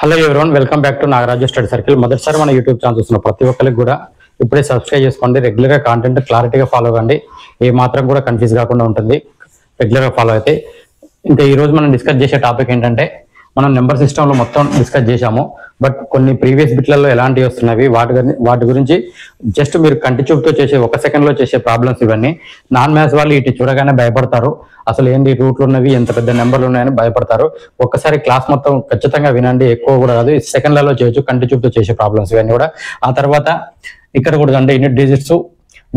Hello everyone, welcome back to Nagaraju study circle. మొదటిసారి మన YouTube channel చూస్తున్న ప్రతి ఒక్కరికి కూడా ఇప్పుడే సబ్స్క్రైబ్ చేసుకోండి. రెగ్యులర్గా కాంటెంట్ క్లారిటీగా ఫాలో అవ్వండి. ఏ మాత్రం కూడా కన్ఫ్యూజ్ కాకుండా ఉంటుంది రెగ్యులర్గా ఫాలో అయితే. ఇంకా ఈరోజు మనం డిస్కస్ చేసే టాపిక్ ఏంటంటే, మనం నెంబర్ సిస్టంలో మొత్తం డిస్కస్ చేశాము. బట్ కొన్ని ప్రీవియస్ బిట్లలో ఎలాంటివి వస్తున్నవి వాటి గురించి జస్ట్ మీరు కంటి చూపుతో చేసే 1 సెకండ్లో చేసే ప్రాబ్లమ్స్ ఇవన్నీ. నాన్ మ్యాథ్స్ వాళ్ళు ఇటు చూడగానే భయపడతారు. అసలు ఏంటి రూట్లు ఉన్నవి, ఎంత పెద్ద నెంబర్లు ఉన్నాయని భయపడతారు. ఒక్కసారి క్లాస్ మొత్తం ఖచ్చితంగా వినండి. ఎక్కువ కూడా కాదు, సెకండ్లలో చేయొచ్చు కంటి చూపుతో చేసే ప్రాబ్లమ్స్ ఇవన్నీ కూడా. ఆ తర్వాత ఇక్కడ కూడా అంటే యూనిట్ డిజిట్స్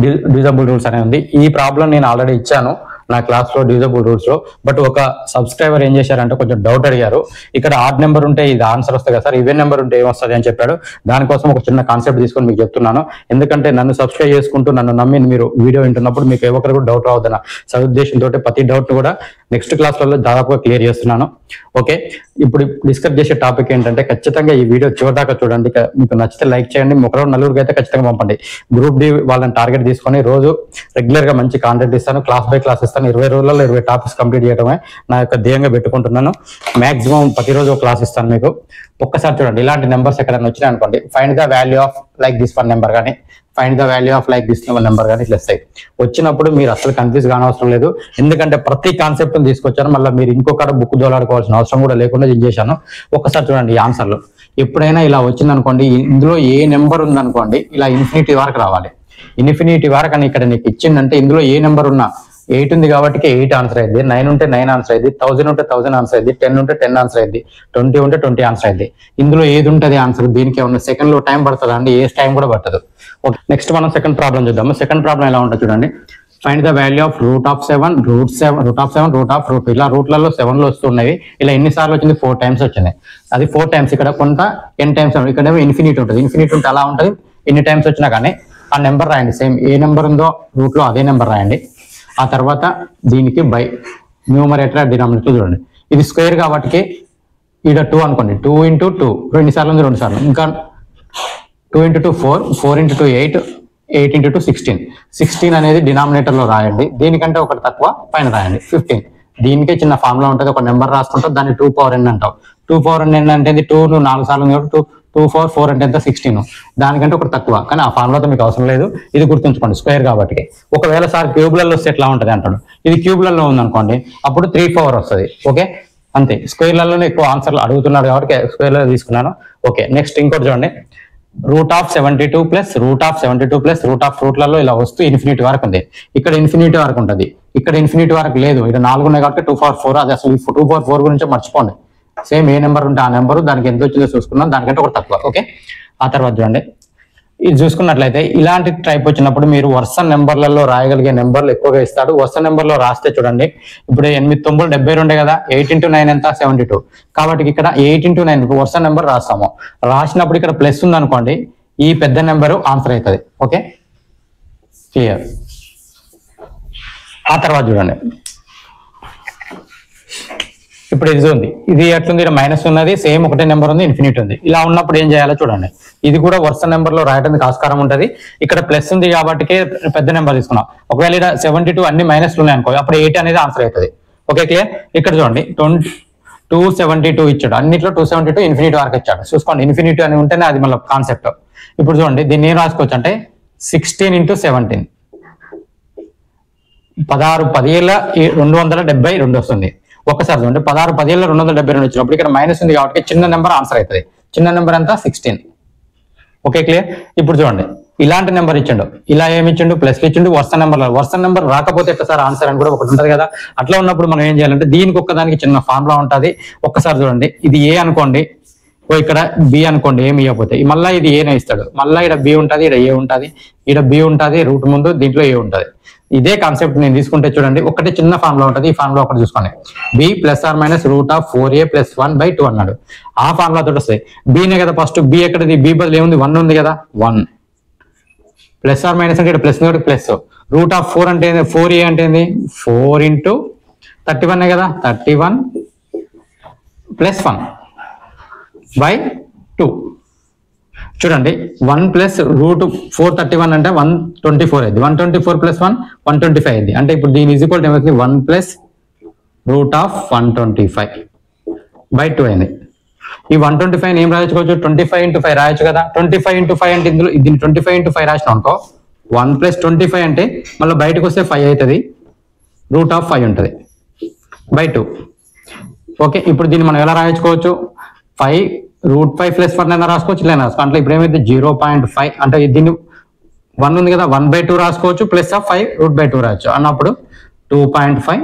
డివిజబుల్ రూల్స్ అనే ఉంది. ఈ ప్రాబ్లం నేను ఆల్రెడీ ఇచ్చాను నా క్లాస్ లో డివిజబుల్ రూల్స్ లో. బట్ ఒక సబ్స్క్రైబర్ ఏం చేశారంటే కొంచెం డౌట్ అడిగారు. ఇక్కడ ఆడ్ నెంబర్ ఉంటే ఇది ఆన్సర్ వస్తుంది కదా సార్, ఈవెన్ నెంబర్ ఉంటే ఏమొస్తుంది అని చెప్పాడు. దానికోసం ఒక చిన్న కాన్సెప్ట్ తీసుకొని మీకు చెప్తున్నాను. ఎందుకంటే నన్ను సబ్స్క్రైబ్ చేసుకుంటూ నన్ను నమ్మి మీరు వీడియో వింటున్నప్పుడు మీకు ఏ ఒక్కరు కూడా డౌట్ రావద్దన్న సదుద్దేశంతో ప్రతి డౌట్ కూడా నెక్స్ట్ క్లాస్లలో దాదాపుగా క్లియర్ చేస్తున్నాను. ఓకే, ఇప్పుడు డిస్కస్ చేసే టాపిక్ ఏంటంటే, ఖచ్చితంగా ఈ వీడియో చివరిదాకా చూడండి. మీకు నచ్చితే లైక్ చేయండి. ఒకరోజు నలుగురికి అయితే ఖచ్చితంగా పంపండి. గ్రూప్ డి వాళ్ళని టార్గెట్ తీసుకొని రోజు రెగ్యులర్ గా మంచి కాంటెంట్ ఇస్తాను. క్లాస్ బై క్లాస్ ఇస్తాను. 20 రోజులలో 20 టాపిక్స్ కంప్లీట్ చేయడమే నా యొక్క ధ్యేయంగా పెట్టుకుంటున్నాను. మాక్సిమం ప్రతిరోజు ఒక క్లాస్ ఇస్తాను మీకు. ఒక్కసారి చూడండి, ఇలాంటి నెంబర్స్ ఎక్కడైనా వచ్చినాయి అనుకోండి, find the value of like this one number కానీ, find the value of like this number కానీ ఇట్లా వస్తాయి. వచ్చినప్పుడు మీరు అసలు కన్ఫ్యూజ్ కానవసరం లేదు. ఎందుకంటే ప్రతి కాన్సెప్ట్ తీసుకొచ్చాను. మళ్ళీ మీరు ఇంకొకటి బుక్ దోలాడుకోవాల్సిన అవసరం కూడా లేకుండా చేశాను. ఒక్కసారి చూడండి ఈ ఆన్సర్లు. ఎప్పుడైనా ఇలా వచ్చిందనుకోండి, ఇందులో ఏ నెంబర్ ఉందనుకోండి, ఇలా ఇన్ఫినిటీ వరకు రావాలి. ఇన్ఫినిటీ వరకు అని ఇక్కడ నీకు ఇచ్చిందంటే ఇందులో ఏ నెంబర్ ఉన్నా, 8 ఉంది కాబట్టి 8 ఆన్సర్ అయింది, 9 ఉంటే 9 ఆన్సర్ అయింది, 1000 ఉంటే 1000 ఆన్సర్ అయింది, 10 ఉంటే 10 ఆన్సర్ అయింది, 20 ఉంటే 20 ఆన్సర్ అయింది. ఇందులో ఏది ఉంటుంది ఆన్సర్. దీనికి ఏమన్నా సెకండ్ లో టైం పడుతుంది అండి? ఏ టైం కూడా పట్టదు. ఓకే, నెక్స్ట్ మనం సెకండ్ ప్రాబ్లం చూద్దాము. సెకండ్ ప్రాబ్లం ఎలా ఉంటుంది చూడండి. Find the value of root of 7, root of 7 ఇలా రూట్లలో 7 వస్తున్నాయి. ఇలా ఎన్నిసార్లు వచ్చింది? 4 టైమ్స్ వచ్చింది. అది 4 టైమ్స్. ఇక్కడ కొంత n టైమ్స్, ఇక్కడ ఇన్ఫినిటీ ఉంటుంది. ఇన్ఫినిటీ ఉంటే అలా ఉంటుంది. ఎన్ని టైమ్స్ వచ్చినా కానీ ఆ నెంబర్ రాయండి. సేమ్ ఏ నెంబర్ ఉందో రూట్ లో అదే నెంబర్ రాయండి. ఆ తర్వాత దీనికి బై న్యూమరేటర్ డినామినేటర్ చూడండి. ఇది స్క్వేర్ కాబట్టి ఇక్కడ 2 అనుకోండి. 2 into 2 2 సార్లు ఉంది, 2 సార్లు. ఇంకా 2 into 2 4, 4 into 2 8, 8 into 2 16. 16 అనేది డినామినేటర్ లో రాయండి. దీనికంటే ఒకటి తక్కువ పైన రాయండి 15. దీనికే చిన్న ఫార్ములా ఉంటుంది. ఒక నెంబర్ రాసుకుంటాం, దాన్ని 2 power n అంటాం. 2 power n అంటే 2 4 సార్లు ఉంది కాబట్టి 2 4 4 అంటే ఎంత? 16. దానికంటే ఒకటి తక్కువ, కానీ ఆ ఫార్ములాతో మీకు అవసరం లేదు. ఇది గుర్తుంచుకోండి స్క్వేర్ కాబట్టి. ఒకవేళ సార్ క్యూబ్లలో వస్తే ఎట్లా ఉంటుంది అంటాడు. ఇది క్యూబ్లలో ఉందనుకోండి, అప్పుడు 3 power వస్తుంది. ఓకే, అంతే. స్క్వేర్లలోనే ఎక్కువ ఆన్సర్లు అడుగుతున్నాడు కాబట్టి స్క్వేర్లో తీసుకున్నాను. ఓకే, నెక్స్ట్ ఇంకోటి చూడండి. Root of 72 plus root of 72 plus root of రూట్లలో ఇలా వస్తూ ఇన్ఫినిటీ వరకు ఉంది. ఇక్కడ ఇన్ఫినిటీ వరకు ఉంటుంది, ఇక్కడ ఇన్ఫినిటీ వరకు లేదు. ఇక్కడ 4 ఉన్నాయి కాబట్టి 2 power 4. అది అసలు 2 power 4 గురించి మర్చిపోండి. సేమ్ ఏ నెంబర్ ఉంటే ఆ నెంబరు, దానికి ఎంత వచ్చిందో చూసుకున్నాం, దానికంటే ఒకటి తక్కువ. ఓకే, ఆ తర్వాత చూడండి. ఇది చూసుకున్నట్లయితే ఇలాంటి టైప్ వచ్చినప్పుడు మీరు వరుస నెంబర్లలో రాయగలిగే నెంబర్లు ఎక్కువగా ఇస్తాడు. వరుస నెంబర్లో రాస్తే చూడండి, ఇప్పుడు 8 9 72 కదా. 8 into 9 ఎంత? 72. కాబట్టి ఇక్కడ 8 into 9 వరుస నెంబర్ రాస్తాము. రాసినప్పుడు ఇక్కడ ప్లస్ ఉంది అనుకోండి, ఈ పెద్ద నెంబరు ఆన్సర్ అవుతుంది. Okay, clear. ఆ తర్వాత చూడండి, ఇప్పుడు ఇది ఉంది. ఇది ఎట్లుంది? మైనస్ ఉన్నది, సేమ్ ఒకటే నెంబర్ ఉంది, ఇన్ఫినిటీ ఉంది. ఇలా ఉన్నప్పుడు ఏం చేయాలో చూడండి. ఇది కూడా వరుస నెంబర్ లో రాయడానికి ఆస్కారం ఉంటుంది. ఇక్కడ ప్లస్ ఉంది కాబట్టి పెద్ద నెంబర్ తీసుకున్నాం. ఒకవేళ ఇక్కడ 72 అన్ని మైనస్లు ఉన్నాయి అనుకో, అప్పుడు 8 అనేది ఆన్సర్ అవుతుంది. Okay, clear. ఇక్కడ చూడండి 272 ఇచ్చాడు. అన్నిట్లో 272 ఇన్ఫినిటీ వరకు ఇచ్చాడు. చూసుకోండి, ఇన్ఫినిటీ అని ఉంటేనే అది మళ్ళీ కాన్సెప్ట్. ఇప్పుడు చూడండి, దీన్ని ఏం రాసుకోవచ్చు అంటే 16 into 17, 16 10 272 వస్తుంది. ఒక్కసారి చూడండి, 16 10 272 వచ్చినప్పుడు ఇక్కడ మైనస్ ఉంది కాబట్టి చిన్న నెంబర్ ఆన్సర్ అవుతుంది. చిన్న నెంబర్ ఎంత? 16. Okay, clear. ఇప్పుడు చూడండి, ఇలాంటి నెంబర్ ఇచ్చిండు. ఇలా ఏమి ఇచ్చిండు? ప్లస్ ఇచ్చిండు. వరుస నెంబర్ రాకపోతే ఎట్లా సార్ ఆన్సర్ అని కూడా ఒకటి ఉంటుంది కదా. అట్లా ఉన్నప్పుడు మనం ఏం చేయాలంటే, దీనికి ఒక్కదానికి చిన్న ఫార్ములా ఉంటుంది. ఒక్కసారి చూడండి, ఇది ఏ అనుకోండి, ఇక్కడ బి అనుకోండి, ఏమి ఇవ్వకపోతే మళ్ళీ ఇది ఏనే ఇస్తాడు. మళ్ళీ ఇక్కడ బి ఉంటుంది, ఇక్కడ ఏ ఉంటుంది, ఇక్కడ బి ఉంటుంది, రూట్ ముందు దీంట్లో ఏ ఉంటుంది. ఇదే కాన్సెప్ట్ నేను తీసుకుంటే చూడండి, ఒకటి చిన్న ఫార్ములా ఉంటుంది. ఈ ఫార్ములా ఒకటి చూసుకోండి. B plus or minus root of 4a + 1/2 అన్నాడు. ఆ ఫార్ములా తోటి వస్తాయి. బీనే కదా ఫస్ట్. బి ఎక్కడది? బి బదులు ఏముంది? 1 ఉంది కదా. 1 ప్లస్ ఆర్ మైనస్ అంటే ఇక్కడ ప్లస్ ప్లస్. రూట్ ఆఫ్ 4 అంటే 4a అంటే 4 into 31 కదా. 31 + 1/2. చూడండి, 1 + రూట్ 431 అంటే 124 అయింది. 124 + 1 125 అయింది. అంటే ఇప్పుడు దీని is equal to 1 + root of 125/2 అయింది. ఈ 125 ఏం రాయొచ్చుకోవచ్చు, 25 into 5 రాయొచ్చు కదా. 25 into 5 అంటే ఇందులో దీన్ని 25 into 5 రాసిన అనుకో 1 + 25 అంటే మళ్ళీ బయటకు వస్తే 5 అవుతుంది, √5 ఉంటుంది బై 2. ఓకే, ఇప్పుడు దీన్ని మనం ఎలా రాయించుకోవచ్చు, 5 √5 + 1 అయినా రాసుకోవచ్చు, ఇలా రాసుకోవచ్చు. అంటే ఇప్పుడు ఏమైతే 0.5 అంటే దీన్ని 1 ఉంది కదా, 1/2 రాసుకోవచ్చు, +5 √2 రాయొచ్చు అన్నప్పుడు 2.5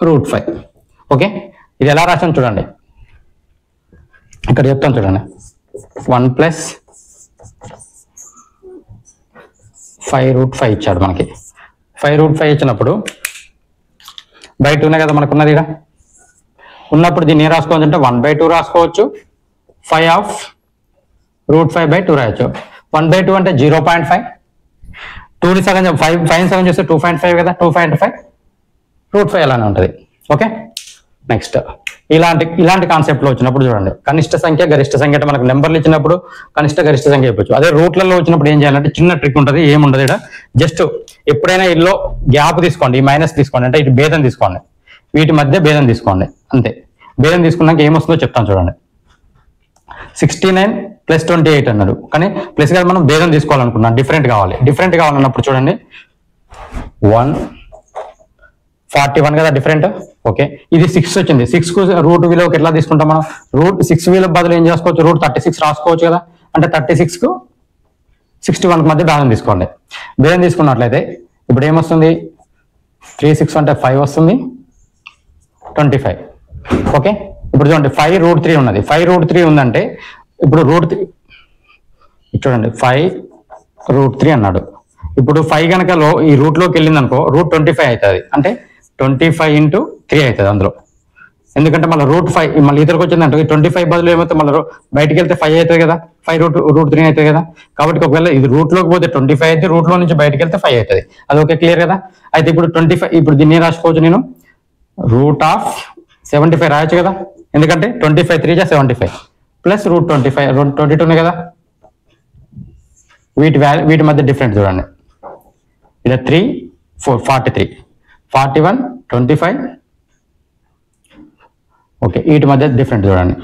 √5. ఓకే, ఇది ఎలా రాసాను చూడండి, ఇక్కడ చెప్తాను చూడండి. 1 + 5 √5 ఇచ్చాడు మనకి. 5 √5 ఇచ్చినప్పుడు బై 2నే కదా మనకు ఉన్నది. ఇక్కడ ఉన్నప్పుడు దీన్ని ఏం రాసుకోవచ్చు అంటే 1/2 రాసుకోవచ్చు, 5 √5/2 రాయొచ్చు. 1/2 అంటే 0.5, 2ని సగం 5 సగం చేస్తే 2.5 కదా, 2.5 √5 అలానే ఉంటుంది. ఓకే, నెక్స్ట్ ఇలాంటి కాన్సెప్ట్లో వచ్చినప్పుడు చూడండి, కనిష్ట సంఖ్య గరిష్ట సంఖ్య అంటే మనకు నెంబర్లు ఇచ్చినప్పుడు కనిష్ట గరిష్ట సంఖ్య చెప్పొచ్చు. అదే రూట్లలో వచ్చినప్పుడు ఏం చేయాలంటే చిన్న ట్రిక్ ఉంటుంది, ఏముండదు ఇక్కడ. జస్ట్ ఎప్పుడైనా ఇల్లో గ్యాప్ తీసుకోండి, ఈ మైనస్ తీసుకోండి, అంటే ఇటు భేదం తీసుకోండి, వీటి మధ్య భేదం తీసుకోండి, అంతే. భేదం తీసుకున్నాక ఏమొస్తుందో చెప్తాను చూడండి. 69 + 28 అన్నాడు, కానీ ప్లస్ గా మనం భేదం తీసుకోవాలనుకున్నాం, డిఫరెంట్ కావాలన్నప్పుడు చూడండి 141 కదా డిఫరెంట్. ఓకే, ఇది 6 వచ్చింది. 6 కు రూట్ విలువకి ఎట్లా తీసుకుంటాం మనం, √6 విలువ బదులు ఏం చేసుకోవచ్చు, √36 రాసుకోవచ్చు కదా. అంటే 36 కు 61 మధ్య భేదం తీసుకోండి. భేదం తీసుకున్నట్లయితే ఇప్పుడు ఏమొస్తుంది, 3 6 అంటే 5 వస్తుంది, 25. ఓకే, ఇప్పుడు చూడండి 5 √3 ఉన్నది. 5 √3 ఉందంటే ఇప్పుడు √3 చూడండి 5 √3 అన్నాడు. ఇప్పుడు 5 కనుక ఈ రూట్లోకి వెళ్ళింది అనుకో √25 అవుతుంది, అంటే 25 × 3 అవుతుంది అందులో. ఎందుకంటే మళ్ళీ √5 మళ్ళీ ఇతరకు వచ్చిందంటే 25 బదులు ఏమైతే మళ్ళీ బయటికి వెళ్తే 5 అవుతుంది కదా, 5 √3 అవుతుంది కదా. కాబట్టి ఒకవేళ ఇది రూట్లోకి పోతే 25 అయితే, రూట్లో నుంచి బయటికి వెళ్తే 5 అవుతుంది. అది ఓకే, క్లియర్ కదా. అయితే ఇప్పుడు 25, ఇప్పుడు దీన్ని రాసుకోవచ్చు నేను √75 రాయొచ్చు కదా, ఎందుకంటే 25 3 = 75 ప్లస్ √25 22 కదా. వీటి మధ్య డిఫరెంట్ చూడండి, ఇలా 3 4 43 41 25. ఓకే, వీటి మధ్య డిఫరెంట్ చూడండి.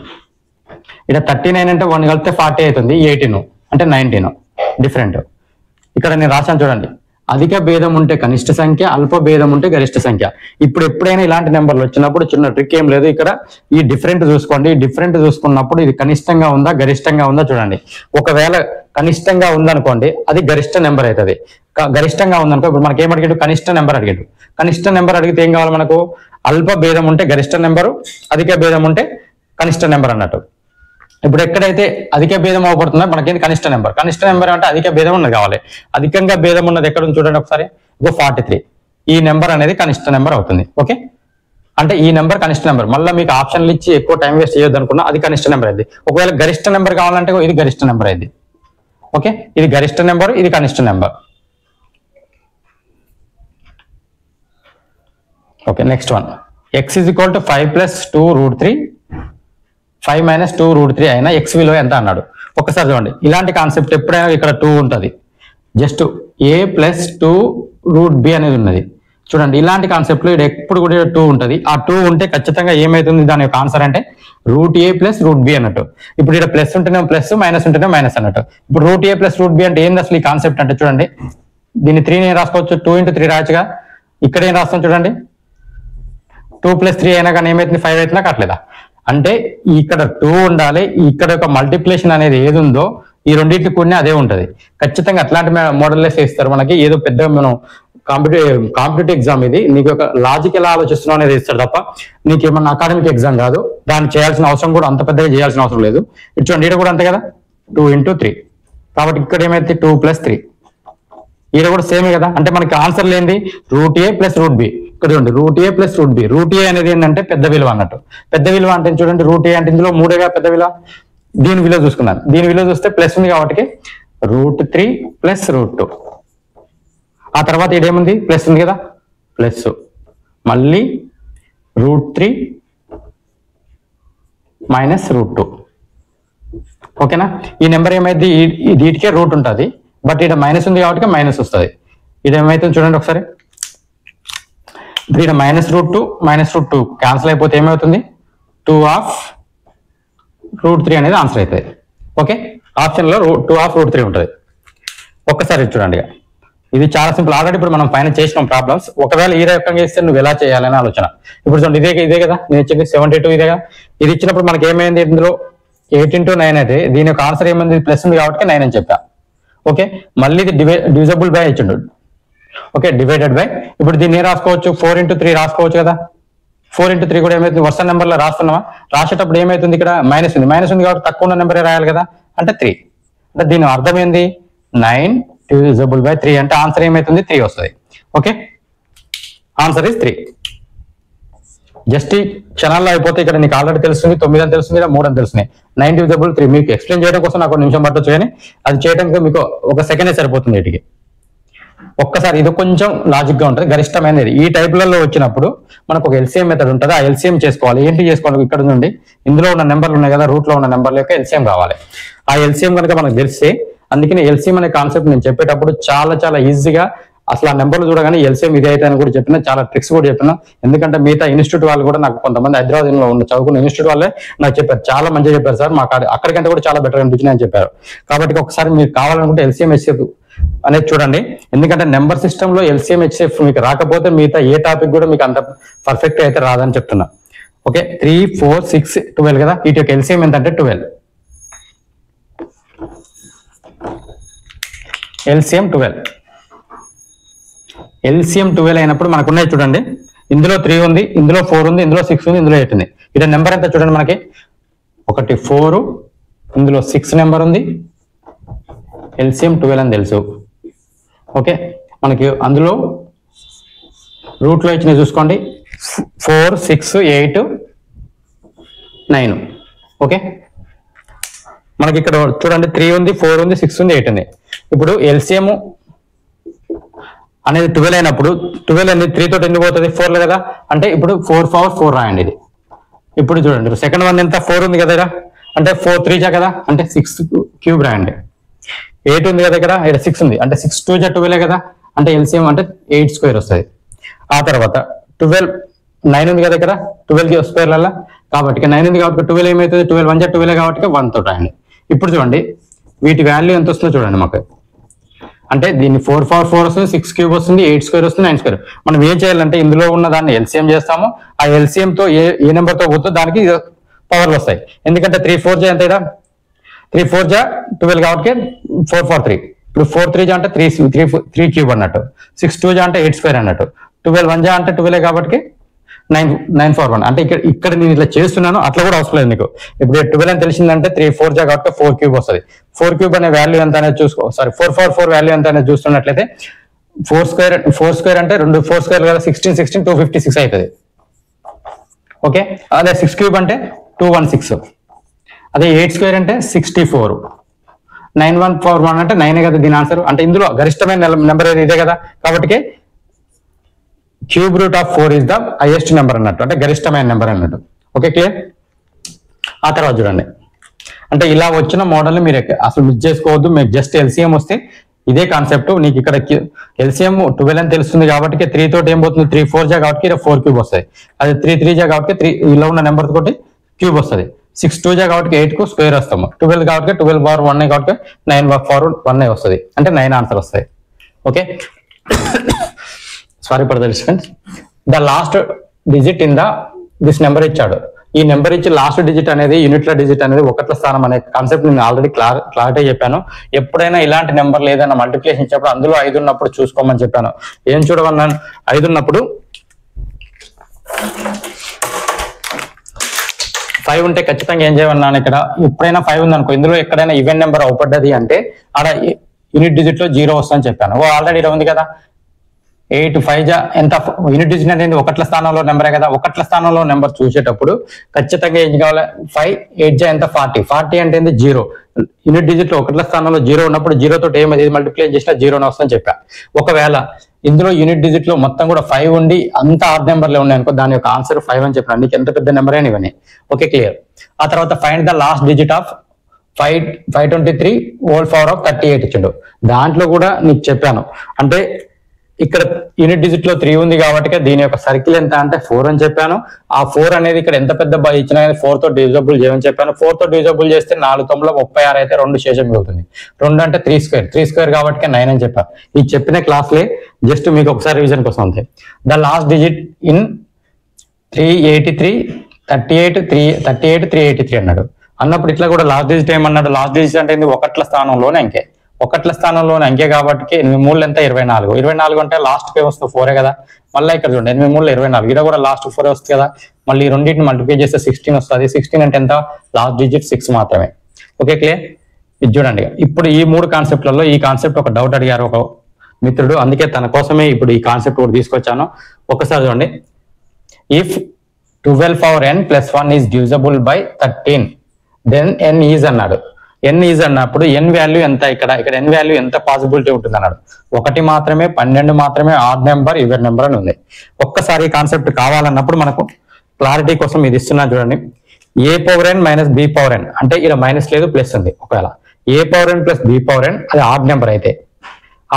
ఇక్కడ 39 అంటే 1 కలిపితే 40 అవుతుంది, 18 అంటే 19 డిఫరెంట్. ఇక్కడ నేను రాశాను చూడండి, అధిక భేదం ఉంటే కనిష్ట సంఖ్య, అల్ప భేదం ఉంటే గరిష్ట సంఖ్య. ఇప్పుడు ఎప్పుడైనా ఇలాంటి నెంబర్లు వచ్చినప్పుడు చిన్న ట్రిక్ ఏం లేదు, ఇక్కడ ఈ డిఫరెంట్ చూసుకోండి. ఈ డిఫరెంట్ చూసుకున్నప్పుడు ఇది కనిష్టంగా ఉందా గరిష్టంగా ఉందా చూడండి. ఒకవేళ కనిష్టంగా ఉందనుకోండి అది గరిష్ట నెంబర్ అవుతుంది. గరిష్టంగా ఉందనుకో, ఇప్పుడు మనకి ఏం అడిగాడు, కనిష్ట నెంబర్ అడిగాడు. కనిష్ట నెంబర్ అడిగితే ఏం కావాలి మనకు, అల్ప భేదం ఉంటే గరిష్ట నెంబరు, అధిక భేదం ఉంటే కనిష్ట నెంబర్ అన్నట్టు. ఇప్పుడు ఎక్కడైతే అధిక భేదం అవబడుతుందో మనకేంటి కనిష్ట నెంబర్. కనిష్ట నెంబర్ అంటే అధిక భేదం ఉన్నది కావాలి. అధికంగా భేదం ఉన్నది ఎక్కడ ఉంది చూడండి ఒకసారి, 43. ఈ నెంబర్ అనేది కనిష్ట నెంబర్ అవుతుంది. ఓకే, అంటే ఈ నెంబర్ కనిష్ట నెంబర్. మళ్ళీ మీకు ఆప్షన్లు ఇచ్చి ఎక్కువ టైం వేస్ట్ చేయొద్దు అనుకున్నా అది కనిష్ట నెంబర్ అయింది. ఒకవేళ గరిష్ట నెంబర్ కావాలంటే ఇది గరిష్ట నెంబర్ అయింది. ఓకే, ఇది గరిష్ట నెంబర్, ఇది కనిష్ట number. Okay, next one, x = 5 + 2 √3 5 - 2 √3 అయినా x విలువ ఎంత అన్నాడు. ఒక్కసారి చూడండి, ఇలాంటి కాన్సెప్ట్ ఎప్పుడైనా ఇక్కడ 2 ఉంటుంది, జస్ట్ a + 2 √b అనేది ఉన్నది చూడండి. ఇలాంటి కాన్సెప్ట్ లో ఎప్పుడు కూడా 2 ఉంటుంది. ఆ 2 ఉంటే ఖచ్చితంగా ఏమైతుంది దాని యొక్క ఆన్సర్ అంటే √a + √b అన్నట్టు. ఇప్పుడు ఇక్కడ ప్లస్ ఉంటేనే ప్లస్, మైనస్ ఉంటేనే మైనస్ అన్నట్టు. ఇప్పుడు √a + √b అంటే ఏంది అసలు ఈ కాన్సెప్ట్ అంటే చూడండి, దీన్ని 3 నేను రాసుకోవచ్చు, 2 × 3 రాయొచ్చుగా. ఇక్కడ ఏం రాస్తాం చూడండి, 2 + 3 అయినా కానీ ఏమైతుంది 5 అవుతుందా కావట్లేదా. అంటే ఇక్కడ 2 ఉండాలి, ఇక్కడ ఒక మల్టిప్లికేషన్ అనేది ఏది ఉందో ఈ రెండింటికి కూడా అదే ఉంటుంది. ఖచ్చితంగా అట్లాంటి మోడల్లెస్ ఇస్తారు మనకి. ఏదో పెద్ద మనం కాంపిటేటివ్ ఎగ్జామ్ ఇది, నీకు ఒక లాజిక్ ఎలా ఆలోచిస్తున్నావు అనేది ఇస్తారు తప్ప నీకు ఏమన్నా అకాడమిక్ ఎగ్జామ్ కాదు. దాన్ని చేయాల్సిన అవసరం కూడా అంత పెద్దగా చేయాల్సిన అవసరం లేదు. ఇటు చూడండి, ఇక్కడ కూడా అంతే కదా, 2 × 3. కాబట్టి ఇక్కడ ఏమైతే 2 + 3, ఈడ కూడా సేమే కదా. అంటే మనకి ఆన్సర్ లేనిది √a + √b. ఇక్కడ చూడండి, √a + √b. √a అనేది ఏంటంటే పెద్ద విలువ అన్నట్టు. పెద్ద విలువ అంటే చూడండి, √a అంటే ఇందులో 3గా పెద్ద విలువ. దీని విలువ చూసుకున్నాను, దీని విలువ చూస్తే ప్లస్ ఉంది కాబట్టి √3 + √2. ఆ తర్వాత ఇదేముంది, ప్లస్ ఉంది కదా, ప్లస్ మళ్ళీ √3 - √2. ఓకేనా. ఈ నెంబర్ ఏమైంది, వీటికే రూట్ ఉంటుంది, బట్ ఇక్కడ మైనస్ ఉంది కాబట్టి మైనస్ వస్తుంది. ఇది ఏమైతుంది చూడండి ఒకసారి, ఇక్కడ -√2 - √2 క్యాన్సిల్ అయిపోతే ఏమవుతుంది, 2/√3 అనేది ఆన్సర్ అవుతుంది. ఓకే, ఆప్షన్లో 2/√3 ఉంటుంది. ఒక్కసారి చూడండి, ఇది చాలా సింపుల్. ఆల్రెడీ ఇప్పుడు మనం పైన చేసినాం ప్రాబ్లమ్స్. ఒకవేళ ఈ రకంగా ఇస్తే నువ్వు ఎలా చేయాలని ఆలోచన. ఇప్పుడు చూడండి, ఇదే కదా నేను ఇచ్చింది 72 ఇదేగా. ఇది ఇచ్చినప్పుడు మనకి ఏమైంది, ఇందులో 8 × 9 అయితే దీని యొక్క ఆన్సర్ ఏమైంది, ప్లస్ ఉంది కాబట్టి 9 అని చెప్పా. ఓకే, మళ్ళీ ఇది డివిజబుల్ బై ఇచ్చిండు. Okay, divided by. ఇప్పుడు దీన్ని ఏం రాసుకోవచ్చు, 4 × 3 రాసుకోవచ్చు కదా. 4 × 3 కూడా ఏమైతుంది, వరుస నెంబర్లో రాస్తున్నావా, రాసేటప్పుడు ఏమైతుంది, ఇక్కడ మైనస్ ఉంది కాబట్టి తక్కువ ఉన్న నెంబరే రాయాలి కదా, అంటే 3. అంటే దీని అర్థం ఏంది, 9 డివిజబుల్ బై 3 అంటే ఆన్సర్ ఏమైతుంది, 3 వస్తుంది. Okay, answer is 3. జస్ట్ ఈ క్షణాల్లో అయిపోతే ఇక్కడ నీకు ఆల్రెడీ తెలుస్తుంది 9 అని తెలుస్తుంది, 3 అని తెలుస్తుంది. 9 డివిజబుల్ 3 మీకు ఎక్స్ప్లెయిన్ చేయడం కోసం నాకు 1 నిమిషం పట్టొచ్చు, కానీ అది చేయడానికి మీకు 1 సెకండే సరిపోతుంది. వీటికి ఒక్కసారి ఇది కొంచెం లాజిక్ గా ఉంటుంది. గరిష్టమైనది ఈ టైప్లలో వచ్చినప్పుడు మనకు ఒక ఎల్సిఎం మెథడ్ ఉంటుంది. ఆ ఎల్సిఎం చేసుకోవాలి. ఏంటి చేసుకోవాలి, ఇక్కడ నుండి ఇందులో ఉన్న నెంబర్లు ఉన్నాయి కదా, రూట్ లో ఉన్న నెంబర్ల యొక్క ఎల్సిఎం కావాలి. ఆ ఎల్సిఎం కనుక మనకు తెలిస్తే, అందుకని ఎల్సిఎం అనే కాన్సెప్ట్ నేను చెప్పేటప్పుడు చాలా ఈజీగా అసలు ఆ నెంబర్లు చూడగానే ఎల్సిఎం ఇది అయితే అని కూడా చెప్పిన, చాలా ట్రిక్స్ కూడా చెప్పిన. ఎందుకంటే మిగతా ఇన్స్టిట్యూట్ వాళ్ళు కూడా నాకు కొంతమంది హైదరాబాద్లో ఉన్న చదువుకున్న ఇన్స్టిట్యూట్ వాళ్ళే నాకు చెప్పారు, చాలా మంచిగా చెప్పారు సార్, మాకు అక్కడికంటే కూడా చాలా బెటర్ అనిపించింది అని చెప్పారు. కాబట్టి ఒకసారి మీరు కావాలనుకుంటే ఎల్సిఎం హెచ్సిఎఫ్ అనేది చూడండి. ఎందుకంటే నెంబర్ సిస్టమ్ లో ఎల్సిఎం హెచ్సిఎఫ్ మీకు రాకపోతే మిగతా ఏ టాపిక్ కూడా మీకు అంత పర్ఫెక్ట్ అయితే రాదని చెప్తున్నా. ఓకే, 3, 4, 6, 12 కదా, వీటి యొక్క ఎల్సిఎం ఏంటంటే 12. ఎల్సిఎం 12 అయినప్పుడు మనకు ఉన్నాయి చూడండి, ఇందులో 3 ఉంది, ఇందులో 4 ఉంది, ఇందులో 6 ఉంది, ఇందులో 8 ఉంది. ఇది నెంబర్ ఎంత చూడండి, మనకి 1 4, ఇందులో 6 నెంబర్ ఉంది, ఎల్సిఎం 12 అని తెలుసు. ఓకే, మనకి అందులో రూట్ లో ఇచ్చిన చూసుకోండి, 4, 6, 8, 9. ఓకే, మనకి ఇక్కడ చూడండి 3 ఉంది, 4 ఉంది, 6 ఉంది, 8 ఉంది. ఇప్పుడు ఎల్సిఎం అనేది 12 అయినప్పుడు 12 అనేది 3 తోటి ఎందుకు పోతుంది, 4 కదా. అంటే ఇప్పుడు 4/4 రాయండి ఇది. ఇప్పుడు చూడండి సెకండ్ వన్ ఎంత, 4 ఉంది కదా, అంటే 4 3 కదా, అంటే 6³ రాయండి. 8 ఉంది కదా ఇక్కడ 6 ఉంది, అంటే 6 2 12 కదా, అంటే ఎల్సిఎం అంటే 8² వస్తుంది. ఆ తర్వాత 12 9 ఉంది కదా ఇక్కడ 12 స్క్వేర్లలో, కాబట్టి 9 ఉంది కాబట్టి 12 ఏమవుతుంది, 12 1 12 కాబట్టి 1 తోటి రాయండి. ఇప్పుడు చూడండి వీటి వాల్యూ ఎంత వస్తుందో చూడండి మాకు. అంటే దీన్ని 4/4 వస్తుంది, 6³ వస్తుంది, 8² వస్తుంది, 9². మనం ఏం చేయాలంటే ఇందులో ఉన్న దాన్ని ఎల్సిఎం చేస్తాము. ఆ ఎల్సిఎం తో ఏ నెంబర్ తో పోతుందో దానికి పవర్లు వస్తాయి. ఎందుకంటే 3 4 జా ఎంత, 3 4 జా 12 కాబట్టి 4/3. ఇప్పుడు 4 3 జా అంటే 3³ అన్నట్టు, 6 2 జా అంటే 8² అన్నట్టు, 12 1 జా అంటే 12 కాబట్టి 9/1. అంటే ఇక్కడ నేను ఇట్లా చేస్తున్నాను, అట్లా కూడా అవసరం లేదు నీకు. ఇప్పుడు 12 అని తెలిసిందంటే 3 4 జా కాబట్టి 4³ వస్తుంది. 4³ అనే వాల్యూ ఎంత అనేది చూసుకో. సారీ 4/4 వాల్యూ ఎంత అనేది చూస్తున్నట్లయితే 4² అంటే 2 4² కదా, 16 256 అవుతుంది. ఓకే, అదే 6³ అంటే 216. అదే 8² అంటే 64. 9141 అంటే 9 కదా దీని ఆన్సర్. అంటే ఇందులో గరిష్టమైన నెంబర్ ఏది ఇదే కదా, కాబట్టి √4 is the highest నెంబర్ అన్నట్టు, అంటే గరిష్టమైన నెంబర్ అన్నట్టు. Okay, clear. ఆ తర్వాత చూడండి, అంటే ఇలా వచ్చిన మోడల్ని మీరు అసలు మిస్ చేసుకోవద్దు. మీకు జస్ట్ ఎల్సిఎం వస్తే ఇదే కాన్సెప్ట్. నీకు ఇక్కడ ఎల్సిఎం 12 అని తెలుస్తుంది కాబట్టి 3 తోటి ఏం పోతుంది, 3 4 జా కాబట్టి 4³ వస్తుంది. అదే 3 3 జా కాబట్టి 3 ఇలా ఉన్న నెంబర్ తోటి క్యూబ్ వస్తుంది. 6 2 జా కాబట్టి 8 కు స్క్వేర్ వస్తాము. 12 కాబట్టి 12/1 కాబట్టి 9/1 వస్తుంది. అంటే 9 ఆన్సర్ వస్తాయి. Okay, sorry for the distance. The last digit in this number ఇచ్చాడు. ఈ నెంబర్ ఇచ్చి లాస్ట్ డిజిట్ అనేది యూనిట్ల డిజిట్ అనేది ఒకట్ల స్థానం అనే కాన్సెప్ట్ నేను ఆల్రెడీ క్లారిటీ చెప్పాను. ఎప్పుడైనా ఇలాంటి నెంబర్లు ఏదైనా మల్టిప్లికేషన్ ఇచ్చినప్పుడు అందులో 5 ఉన్నప్పుడు చూసుకోమని చెప్పాను. ఏం చూడమన్నాను, 5 ఉన్నప్పుడు 5 ఉంటే ఖచ్చితంగా ఏం చేయమన్నాను, ఇక్కడ ఎప్పుడైనా 5 ఉంది అనుకో, ఇందులో ఎక్కడైనా ఈవెన్ నెంబర్ అవుపడ్డది అంటే ఆడ యూనిట్ డిజిట్ లో 0 వస్తుందని చెప్పాను. ఆల్రెడీ ఇక్కడ ఉంది కదా, 8 5 జా ఎంత, యూనిట్ డిజిట్ అనేది ఒకట్ల స్థానంలో నెంబరే కదా. ఒకట్ల స్థానంలో నెంబర్ చూసేటప్పుడు ఖచ్చితంగా ఏం కావాలి, 5 8 జా ఎంత 40. 40 అంటే ఏంది 0. యూనిట్ డిజిట్ లో ఒకట్ల స్థానంలో 0 ఉన్నప్పుడు 0 తోటి ఏది మల్టిప్లై చేసినా 0 వస్తుందని చెప్పా. ఒకవేళ ఇందులో యూనిట్ డిజిట్ లో మొత్తం కూడా 5 ఉండి అంత ఆడ్ నెంబర్లే ఉన్నాయి అనుకో, దాని యొక్క ఆన్సర్ 5 అని చెప్పాను. నీకు ఎంత పెద్ద నెంబర్ అయినా ఇవన్నీ. Okay, clear. ఆ తర్వాత find the last digit of 523 whole power of 38 ఇచ్చిండు. దాంట్లో కూడా నీకు చెప్పాను, అంటే ఇక్కడ యూనిట్ డిజిట్ లో 3 ఉంది కాబట్టి దీని యొక్క సర్కిల్ ఎంత అంటే 4 అని చెప్పాను. ఆ 4 అనేది ఇక్కడ ఎంత పెద్ద ఇచ్చినా 4 తో డివిజబుల్ చేయమని చెప్పాను. 4 తో డివిజబుల్ చేస్తే 4 9 36 అయితే 2 శేషం మిగులుతుంది. 2 అంటే 3 స్క్వేర్ కాబట్టి 9 అని చెప్పాను. ఈ చెప్పిన క్లాస్లే జస్ట్ మీకు ఒకసారి రివిజన్ కోసం అంతే. ద లాస్ట్ డిజిట్ ఇన్ 383 38 383 అన్నాడు. అన్నప్పుడు ఇట్లా కూడా లాస్ట్ డిజిట్ ఏమన్నాడు? లాస్ట్ డిజిట్ అంటే ఒకట్ల స్థానంలోనే అంకే. ఒకట్ల స్థానంలోనే అంకే కాబట్టి 8 3 ఎంత 24. 24 అంటే లాస్ట్ కే వస్తుంది 4 కదా. మళ్ళీ ఇక్కడ చూడండి 8 3 24. ఇక్కడ కూడా లాస్ట్ 4 వస్తుంది కదా. మళ్ళీ ఈ రెండింటిని మల్టిప్లై చేస్తే 16 వస్తుంది. 16 అంటే ఎంత? లాస్ట్ డిజిట్ 6 మాత్రమే. Okay clear? ఇది చూడండి. ఇప్పుడు ఈ 3 కాన్సెప్ట్లలో ఈ కాన్సెప్ట్ ఒక డౌట్ అడిగారు ఒక మిత్రుడు, అందుకే తన కోసమే ఇప్పుడు ఈ కాన్సెప్ట్ కూడా తీసుకొచ్చాను. ఒకసారి చూడండి. If 12 power n plus 1 is divisible by 13 then n is అన్నాడు. n is అన్నప్పుడు n వాల్యూ ఎంత? ఇక్కడ n వాల్యూ ఎంత పాసిబిలిటీ ఉంటుంది అన్నాడు. 1 మాత్రమే, 12 మాత్రమే, ఆడ్ నెంబర్, ఈవెన్ నెంబర్ అని ఉంది. ఒక్కసారి ఈ కాన్సెప్ట్ కావాలన్నప్పుడు మనకు క్లారిటీ కోసం ఇది ఇస్తున్నా చూడండి. a power n minus b power n అంటే ఇక్కడ మైనస్ లేదు ప్లస్ ఉంది. ఒకవేళ a power n plus b power n అది ఆడ్ నెంబర్ అయితే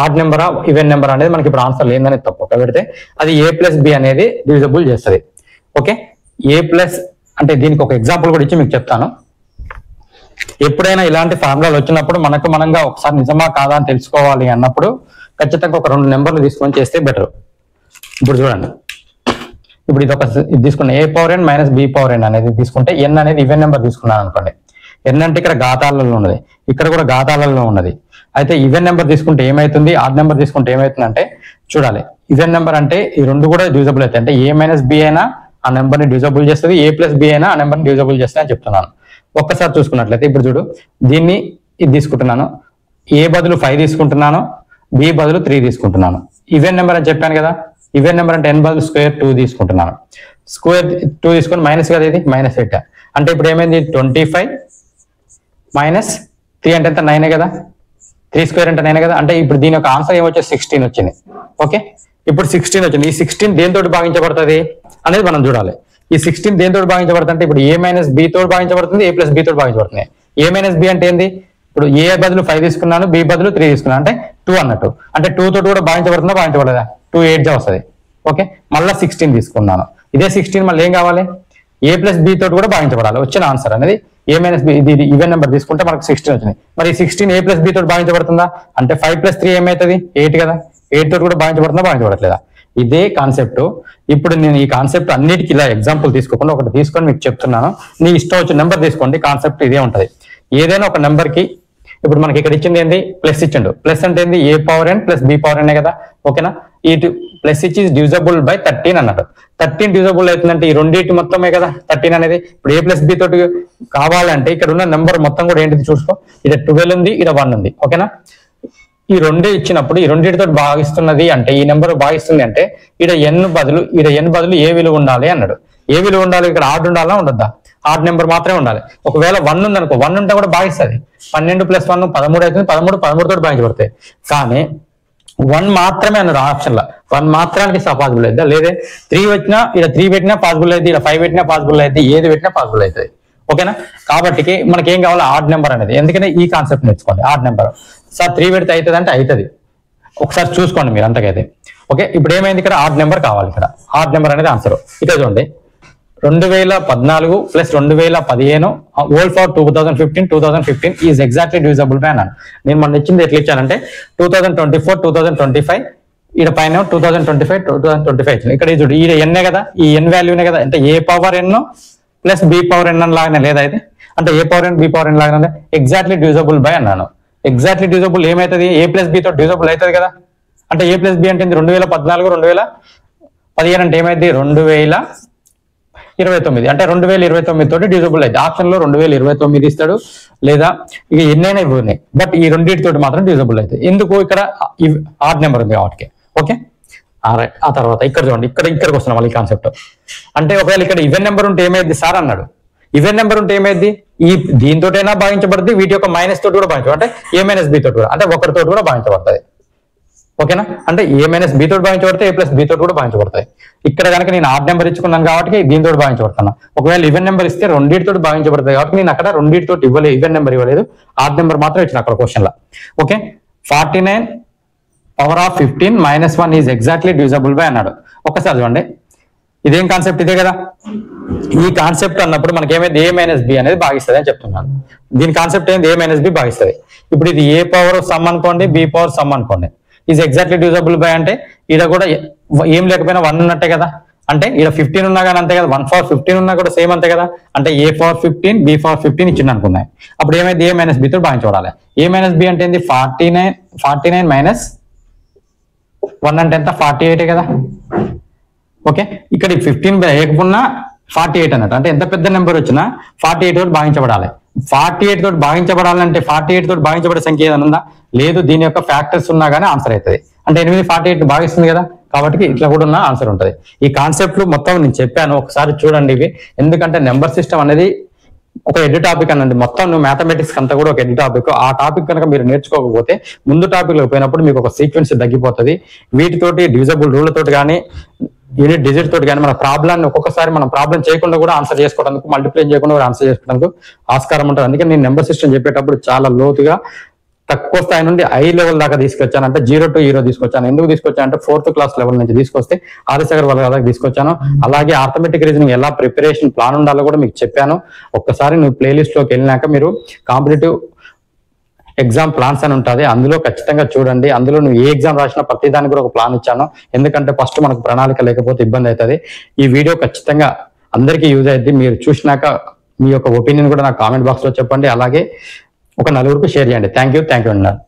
ఆడ్ నెంబరా ఈవెన్ నెంబర్ అనేది మనకి ఇప్పుడు ఆన్సర్ లేదని తప్పు పెడితే అది a plus b అనేది డివిజిబుల్ చేస్తుంది. ఓకే, a ప్లస్ అంటే దీనికి ఒక ఎగ్జాంపుల్ కూడా ఇచ్చి మీకు చెప్తాను. ఎప్పుడైనా ఇలాంటి ఫార్ములాలు వచ్చినప్పుడు మనకు మనంగా ఒకసారి నిజమా కాదా అని తెలుసుకోవాలి అన్నప్పుడు ఖచ్చితంగా ఒక 2 నెంబర్లు తీసుకొని చేస్తే బెటర్. ఇప్పుడు చూడండి, ఇప్పుడు ఇది తీసుకున్న a power n minus b power n అనేది తీసుకుంటే n అనేది ఈవెన్ నెంబర్ తీసుకున్నాను అనుకోండి. n అంటే ఇక్కడ ఘాతాలలో ఉన్నది, ఇక్కడ కూడా ఘాతాలలో ఉన్నది. అయితే ఈవెన్ నెంబర్ తీసుకుంటే ఏమైతుంది, ఆడ్ నెంబర్ తీసుకుంటే ఏమైతుంది అంటే చూడాలి. ఈవెన్ నెంబర్ అంటే ఈ రెండు కూడా డివిజిబుల్ అవుతాయి. అంటే a మైనస్ b అయినా ఆ నెంబర్ని డివిజిబుల్ చేస్తుంది, a ప్లస్ b అయినా ఆ నెంబర్ని డివిజిబుల్ చేస్తుంది అని చెప్తున్నాను. ఒక్కసారి చూసుకున్నట్లయితే ఇప్పుడు చూడు, దీన్ని ఇది తీసుకుంటున్నాను, a బదులు 5 తీసుకుంటున్నాను, b బదులు 3 తీసుకుంటున్నాను. ఈవెన్ నెంబర్ అని చెప్పాను కదా. ఈవెన్ నెంబర్ అంటే n బదులు స్క్వేర్ 2 తీసుకుంటున్నాను. స్క్వేర్ 2 తీసుకుని మైనస్ కదా, ఇది మైనస్ 8 అంటే ఇప్పుడు ఏమైంది? 25 మైనస్ 3 అంటే ఎంత? 9 కదా. 3 స్క్వేర్ అంటే 9 కదా. అంటే ఇప్పుడు దీని యొక్క ఆన్సర్ ఏమొచ్చింది? 16 వచ్చింది. ఓకే, ఇప్పుడు 16 వచ్చింది. ఈ 16 దేనితో భాగించబడుతుంది అనేది మనం చూడాలి. ఈ 16 దేనితో భాగించబడుతుంది అంటే ఇప్పుడు a మైనస్ b తోటి భాగించబడుతుంది, a ప్లస్ b తోటి భాగించబడుతుంది. a మైనస్ b అంటే ఏంది? ఇప్పుడు a బదులు 5 తీసుకున్నాను, b బదులు 3 తీసుకున్నాను అంటే 2 అన్నట్టు. అంటే 2 తోటి కూడా భాగించబడుతుందా? భాగించబడదా? 2 8 వస్తుంది. ఓకే, మళ్ళీ 16 తీసుకున్నాను. ఇదే 16 మళ్ళీ ఏం కావాలి? a ప్లస్ b తోటి కూడా భాగించబడాలి. వచ్చిన ఆన్సర్ అనేది a మైనస్ b. ఇది ఈవెన్ నెంబర్ తీసుకుంటే మనకు 16 వచ్చింది. మరి 16 a ప్లస్ b తోటి భాగించబడుతుందా అంటే 5 ప్లస్ 3 ఏమవుతుంది? 8 కదా. 8 తోటి కూడా భాగించబడుతుందా? భాగించబడట్లేదా? ఇదే కాన్సెప్ట్. ఇప్పుడు నేను ఈ కాన్సెప్ట్ అన్నిటికీ ఇలా ఎగ్జాంపుల్ తీసుకోకుండా ఒకటి తీసుకొని మీకు చెప్తున్నాను. నీ ఇష్టం వచ్చిన నెంబర్ తీసుకోండి, కాన్సెప్ట్ ఇదే ఉంటుంది. ఏదైనా ఒక నెంబర్ కి ఇప్పుడు మనకి ఇక్కడ ఇచ్చింది ఏంది? ప్లస్ ఇచ్చిండు. ప్లస్ అంటే ఏంది? a power n plus b power n కదా. ఓకేనా? ఈ ప్లస్ ఇచ్చి డివిజబుల్ బై 13 అన్నట్టు. 13 డివిజబుల్ అవుతుందంటే ఈ రెండింటి మొత్తమే కదా 13 అనేది. ఇప్పుడు a ప్లస్ b తోటి కావాలంటే ఇక్కడ ఉన్న నెంబర్ మొత్తం కూడా ఏంటిది చూసుకో. ఇక్కడ 12 ఉంది, ఇక్కడ 1 ఉంది. ఓకేనా? ఈ రెండే ఇచ్చినప్పుడు ఈ రెండింటితో భాగిస్తున్నది అంటే ఈ నెంబర్ భాగిస్తుంది అంటే ఇక్కడ n బదులు ఏ విలువ ఉండాలి అన్నాడు. ఏ విలువ ఉండాలి? ఇక్కడ ఆడ్ ఉండాలా ఉండద్దా? ఆడ్ నెంబర్ మాత్రమే ఉండాలి. ఒకవేళ 1 ఉంది అనుకో, 1 ఉంటే కూడా భాగిస్తుంది. 12 ప్లస్ 1 13 అవుతుంది. 13 తోటి భాగించబడతాయి. కానీ 1 మాత్రమే అన్నాడు ఆప్షన్ లో. 1 మాత్రానికి పాసిబుల్ అవుతుందా? లేదే 3 వచ్చినా ఇక్కడ 3 పెట్టినా పాసిబుల్ అవుతుంది, ఇక్కడ 5 పెట్టినా పాసిబుల్ అవుతుంది, ఏది పెట్టినా పాసిబుల్ అవుతుంది. ఓకేనా? కాబట్టి మనకి ఏం కావాలి? ఆడ్ నెంబర్ అనేది. ఎందుకంటే ఈ కాన్సెప్ట్ నేర్చుకోండి. ఆడ్ నెంబర్ సార్ 3 పెడితే అవుతుంది అంటే అవుతుంది. ఒకసారి చూసుకోండి మీరు అంతకైతే. ఓకే, ఇప్పుడు ఏమైంది? ఇక్కడ ఆడ్ నెంబర్ కావాలి. ఇక్కడ ఆడ్ నెంబర్ అనేది ఆన్సర్. ఇక్కడ చూడండి, 2014 plus 2015 whole for 2015 is exactly divisible by అన్నాను. నేను మొన్న ఇచ్చింది ఎట్లా ఇచ్చానంటే 2024 2025 ఇక్కడ పైన 2025 ఇచ్చింది. ఇక్కడ చూడు, ఈ ఎన్నే కదా, ఈ ఎన్ వాల్యూనే కదా. అంటే a power n plus b power n లాగానే లేదా ఇది? అంటే a power n b power n లాగానే ఎగ్జాక్ట్లీ డివిజబుల్ బై అన్నాను. ఎగ్జాక్ట్లీ డివిజబుల్ ఏమవుతుంది? a ప్లస్ b తో డివిజబుల్ అవుతుంది కదా. అంటే a ప్లస్ b అంటే 2014 2015 అంటే ఏమైంది? 2029 అంటే 2029 తోటి డివిజబుల్ అయితే ఆప్షన్ లో 2029 ఇస్తాడు, లేదా ఇక ఎన్నైనా ఇవ్వని. బట్ ఈ రెండింటితోటి మాత్రం డివిజబుల్ అవుతుంది. ఎందుకు? ఇక్కడ ఆడ్ నెంబర్ ఉంది కాబట్టి. ఓకే, ఆ తర్వాత ఇక్కడ చూడండి, ఇక్కడికి వస్తున్నాం మళ్ళీ కాన్సెప్ట్. అంటే ఒకవేళ ఇక్కడ ఈవెన్ నెంబర్ ఉంటే ఏమైంది సార్ అన్నాడు. ఈవెన్ నెంబర్ ఉంటే ఏమైంది? ఈ దీంతోటైనా భావించబడుతుంది, వీటి యొక్క మైనస్ తోటి కూడా భావించబడుతుంది. అంటే a మైనస్ b తోటి కూడా, అంటే ఒకరితోటి కూడా భావించబడుతుంది. ఓకేనా? అంటే a మైనస్ b తోటి భావించబడితే a ప్లస్ b తోటి కూడా భావించబడతాయి. ఇక్కడ కనుక నేను ఆడ్ నెంబర్ ఇచ్చుకున్నాను కాబట్టి దీంతో భావించబడుతున్నా. ఒకవేళ ఈవెన్ నెంబర్ ఇస్తే రెండింటితో భావించబడతాయి కాబట్టి నేను అక్కడ రెండింటితో ఇవ్వలేదు, ఈవెన్ నెంబర్ ఇవ్వలేదు, ఆడ్ నెంబర్ మాత్రం ఇచ్చిన అక్కడ క్వశ్చన్ లో. Okay, 49 power of 15 - 1 is exactly divisible by అన్నాడు. ఒక్కసారి చూడండి, ఇదేం కాన్సెప్ట్? ఇదే కదా. ఈ కాన్సెప్ట్ అన్నప్పుడు మనకి ఏమైంది? a - b అనేది భాగిస్తుంది అని చెప్తున్నాను. దీని కాన్సెప్ట్ ఏంది? a - b భాగిస్తుంది. ఇప్పుడు ఇది a పవర్ సమ్ అనుకోండి, b పవర్ సమ్ అనుకోండి. ఈజ్ ఎగ్జాక్ట్లీ డివిజబుల్ బై అంటే ఈడ కూడా ఏం లేకపోయినా 1 ఉన్నట్టే కదా. అంటే ఈడ 15 ఉన్నా కానీ అంతే కదా. 1 పవర్ 15 ఉన్నా కూడా సేమ్ అంతే కదా. అంటే a పవర్ 15 b పవర్ 15 ఇచ్చింది అనుకున్నాయి. అప్పుడు ఏమైంది? a - b తో భాగించబడాలి. a - b అంటే ఏంది? 49 - 1 అంటే ఎంత? 48 కదా. ఓకే, ఇక్కడ 15 లేకపోయినా 48 అన్నట్టు. అంటే ఎంత పెద్ద నెంబర్ వచ్చినా 48 తోటి భాగించబడాలి. 48 తోటి భాగించబడాలంటే 48 తోటి భాగించబడే సంఖ్య ఏదైనా ఉందా? లేదు. దీని యొక్క ఫ్యాక్టర్స్ ఉన్నా కానీ ఆన్సర్ అవుతుంది. అంటే 8 48 భాగిస్తుంది కదా. కాబట్టి ఇట్లా కూడా ఉన్న ఆన్సర్ ఉంటుంది. ఈ కాన్సెప్ట్లు మొత్తం నేను చెప్పాను, ఒకసారి చూడండి ఇవి. ఎందుకంటే నెంబర్ సిస్టమ్ అనేది ఒక ఎడ్ టాపిక్ అనండి. మొత్తం నువ్వు మ్యాథమెటిక్స్ అంతా కూడా ఒక ఎడ్ టాపిక్. ఆ టాపిక్ కనుక మీరు నేర్చుకోకపోతే ముందు టాపిక్ లో పోయినప్పుడు మీకు ఒక సీక్వెన్స్ తగ్గిపోతుంది. వీటితోటి డివిజబుల్ రూల్ తోటి కానీ యూనిట్ డిజిట్ తోటి కానీ మన ప్రాబ్లాన్ని ఒక్కొక్కసారి మనం ప్రాబ్లం చేయకుండా కూడా ఆన్సర్ చేసుకోవడానికి, మల్టిప్లై చేయకుండా కూడా ఆన్సర్ చేసుకోవడానికి ఆస్కారం ఉంటుంది. అందుకే నేను నెంబర్ సిస్టమ్ చెప్పేటప్పుడు చాలా లోతుగా తక్కువ స్థాయి నుండి హై లెవెల్ దాకా తీసుకొచ్చాను. అంటే 0 to 0 తీసుకొచ్చాను. ఎందుకు తీసుకొచ్చాను అంటే 4th క్లాస్ లెవెల్ నుంచి తీసుకొస్తే ఆర్ఎస్ఆర్ వాళ్ళ దాకా తీసుకొచ్చాను. అలాగే ఆర్థమెటిక్ రీజనింగ్ ఎలా ప్రిపరేషన్ ప్లాన్ ఉండాలో కూడా మీకు చెప్పాను. ఒక్కసారి నువ్వు ప్లేలిస్ట్ లోకి వెళ్ళినాక మీరు కాంపిటేటివ్ ఎగ్జామ్ ప్లాన్స్ అని ఉంటుంది, అందులో ఖచ్చితంగా చూడండి. అందులో నువ్వు ఏ ఎగ్జామ్ రాసినా ప్రతి దానికి కూడా ఒక ప్లాన్ ఇచ్చాను. ఎందుకంటే ఫస్ట్ మనకు ప్రణాళిక లేకపోతే ఇబ్బంది అవుతుంది. ఈ వీడియో ఖచ్చితంగా అందరికీ యూజ్ అవుతుంది. మీరు చూసినాక మీ యొక్క ఒపీనియన్ కూడా నాకు కామెంట్ బాక్స్ లో చెప్పండి. అలాగే ఒక నలుగురికి షేర్ చేయండి. థ్యాంక్ యూ అన్నారు.